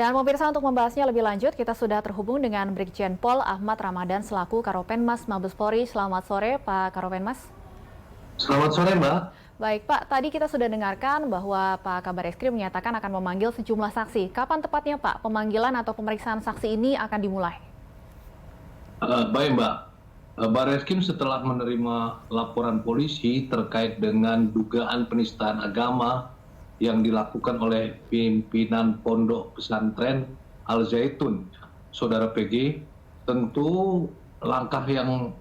Dan pemirsa, untuk membahasnya lebih lanjut, kita sudah terhubung dengan Brigjen Pol Ahmad Ramadan selaku Karopenmas Mabes Polri. Selamat sore, Pak Karopenmas. Selamat sore, Mbak. Baik, Pak. Tadi kita sudah dengarkan bahwa Pak Kabar Eskrim menyatakan akan memanggil sejumlah saksi. Kapan tepatnya, Pak, pemanggilan atau pemeriksaan saksi ini akan dimulai? Baik, Mbak. Barreskrim setelah menerima laporan polisi terkait dengan dugaan penistaan agama yang dilakukan oleh pimpinan Pondok Pesantren Al Zaitun, Saudara PG, tentu langkah yang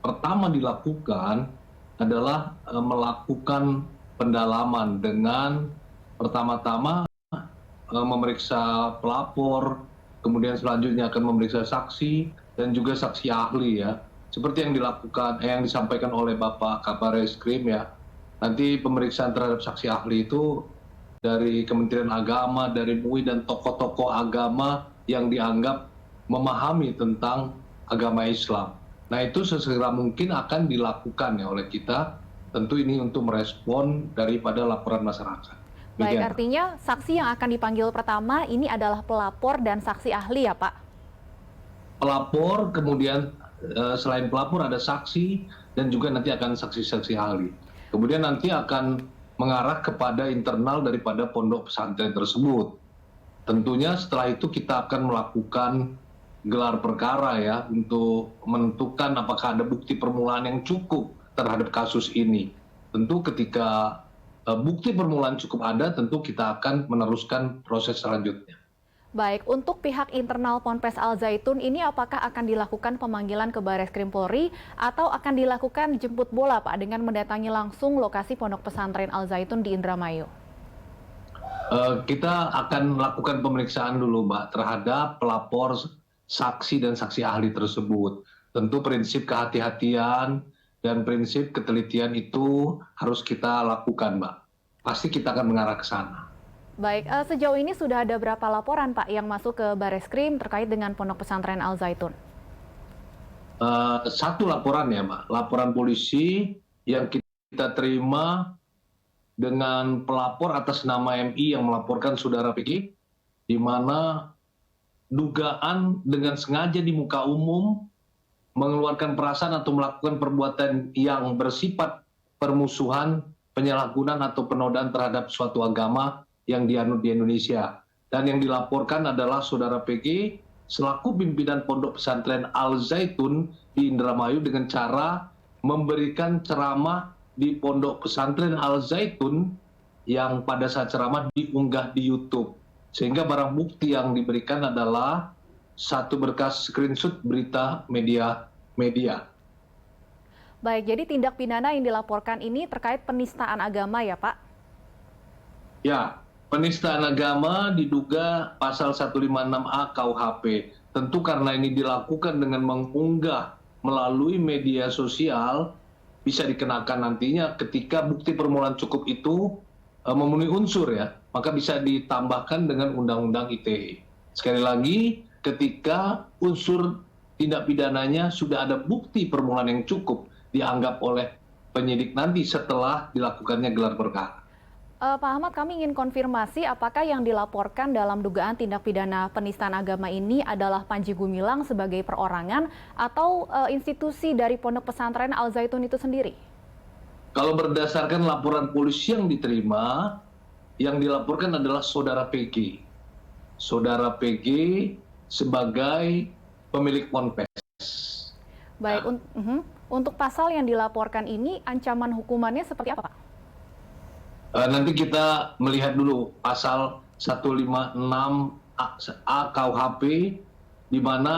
pertama dilakukan adalah melakukan pendalaman dengan pertama-tama memeriksa pelapor, kemudian selanjutnya akan memeriksa saksi dan juga saksi ahli ya. Seperti yang disampaikan oleh Bapak Kabar Eskrim ya. Nanti pemeriksaan terhadap saksi ahli itu dari Kementerian Agama, dari MUI dan tokoh-tokoh agama yang dianggap memahami tentang agama Islam. Nah, itu sesegera mungkin akan dilakukan ya oleh kita. Tentu ini untuk merespon daripada laporan masyarakat. Baik, artinya saksi yang akan dipanggil pertama ini adalah pelapor dan saksi ahli ya, Pak? Pelapor, kemudian selain pelapor ada saksi dan juga nanti akan saksi-saksi ahli. Kemudian nanti akan mengarah kepada internal daripada pondok pesantren tersebut. Tentunya setelah itu kita akan melakukan gelar perkara ya untuk menentukan apakah ada bukti permulaan yang cukup terhadap kasus ini. Tentu ketika bukti permulaan cukup ada, tentu kita akan meneruskan proses selanjutnya. Baik, untuk pihak internal Ponpes Al Zaitun ini apakah akan dilakukan pemanggilan ke Barreskrim Polri atau akan dilakukan jemput bola, Pak, dengan mendatangi langsung lokasi Pondok Pesantren Al Zaitun di Indramayu? Kita akan melakukan pemeriksaan dulu, Mbak, terhadap pelapor, saksi dan saksi ahli tersebut. Tentu prinsip kehati-hatian dan prinsip ketelitian itu harus kita lakukan, Mbak. Pasti kita akan mengarah ke sana. Baik, sejauh ini sudah ada berapa laporan, Pak, yang masuk ke Barreskrim terkait dengan Pondok Pesantren Al Zaitun? Satu laporan ya, Mbak. Laporan polisi yang kita terima dengan pelapor atas nama MI yang melaporkan Saudara PG, di mana dugaan dengan sengaja di muka umum mengeluarkan perasaan atau melakukan perbuatan yang bersifat permusuhan, penyalahgunaan atau penodaan terhadap suatu agama yang dianut di Indonesia. Dan yang dilaporkan adalah Saudara PG selaku pimpinan Pondok Pesantren Al Zaitun di Indramayu dengan cara memberikan ceramah di Pondok Pesantren Al Zaitun yang pada saat ceramah diunggah di YouTube. Sehingga barang bukti yang diberikan adalah satu berkas screenshot berita media. Baik, jadi tindak pidana yang dilaporkan ini terkait penistaan agama ya, Pak? Ya, penistaan agama diduga pasal 156A KUHP. Tentu karena ini dilakukan dengan mengunggah melalui media sosial, bisa dikenakan nantinya ketika bukti permulaan cukup itu memenuhi unsur ya, maka bisa ditambahkan dengan Undang-Undang ITE. Sekali lagi, ketika unsur tindak pidananya sudah ada bukti permulaan yang cukup dianggap oleh penyidik nanti setelah dilakukannya gelar perkara. Pak Ahmad, kami ingin konfirmasi apakah yang dilaporkan dalam dugaan tindak pidana penistaan agama ini adalah Panji Gumilang sebagai perorangan atau institusi dari Pondok Pesantren Al Zaitun itu sendiri? Kalau berdasarkan laporan polisi yang diterima, yang dilaporkan adalah Saudara PG. Saudara PG sebagai pemilik ponpes. Baik, untuk pasal yang dilaporkan ini ancaman hukumannya seperti apa, Pak? Nanti kita melihat dulu pasal 156A KUHP, di mana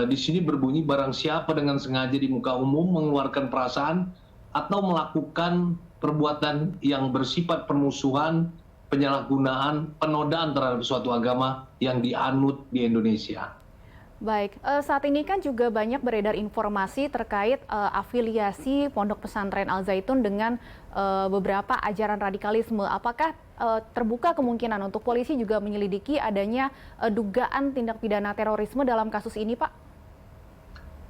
di sini berbunyi barang siapa dengan sengaja di muka umum mengeluarkan perasaan atau melakukan perbuatan yang bersifat permusuhan, penyalahgunaan, penodaan terhadap suatu agama yang dianut di Indonesia. Baik, saat ini kan juga banyak beredar informasi terkait afiliasi Pondok Pesantren Al Zaitun dengan beberapa ajaran radikalisme. Apakah terbuka kemungkinan untuk polisi juga menyelidiki adanya dugaan tindak pidana terorisme dalam kasus ini, Pak?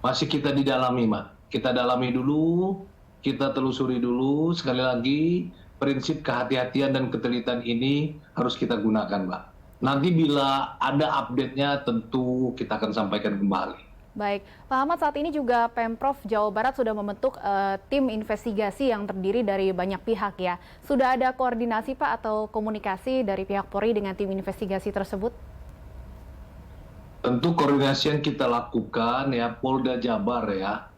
Masih kita didalami, Mbak. Kita dalami dulu, kita telusuri dulu. Sekali lagi, prinsip kehati-hatian dan ketelitian ini harus kita gunakan, Mbak. Nanti bila ada update-nya tentu kita akan sampaikan kembali. Baik, Pak Ahmad, saat ini juga Pemprov Jawa Barat sudah membentuk tim investigasi yang terdiri dari banyak pihak ya. Sudah ada koordinasi Pak atau komunikasi dari pihak Polri dengan tim investigasi tersebut? Tentu koordinasi yang kita lakukan ya Polda Jabar ya.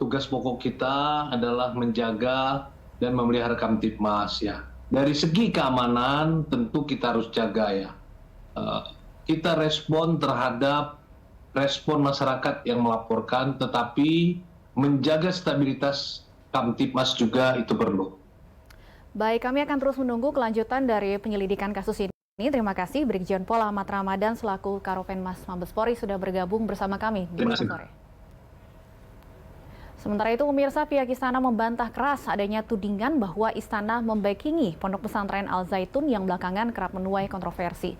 Tugas pokok kita adalah menjaga dan memelihara Kamtibmas ya. Dari segi keamanan tentu kita harus jaga ya. Kita respon terhadap respon masyarakat yang melaporkan, tetapi menjaga stabilitas Kamtibmas juga itu perlu. Baik, kami akan terus menunggu kelanjutan dari penyelidikan kasus ini. Terima kasih Brigjen Pol Ahmad Ramadan selaku Karopenmas Mabes Polri sudah bergabung bersama kami di sore. Sementara itu, pemirsa, pihak Istana membantah keras adanya tudingan bahwa Istana membackingi Pondok Pesantren Al Zaitun yang belakangan kerap menuai kontroversi.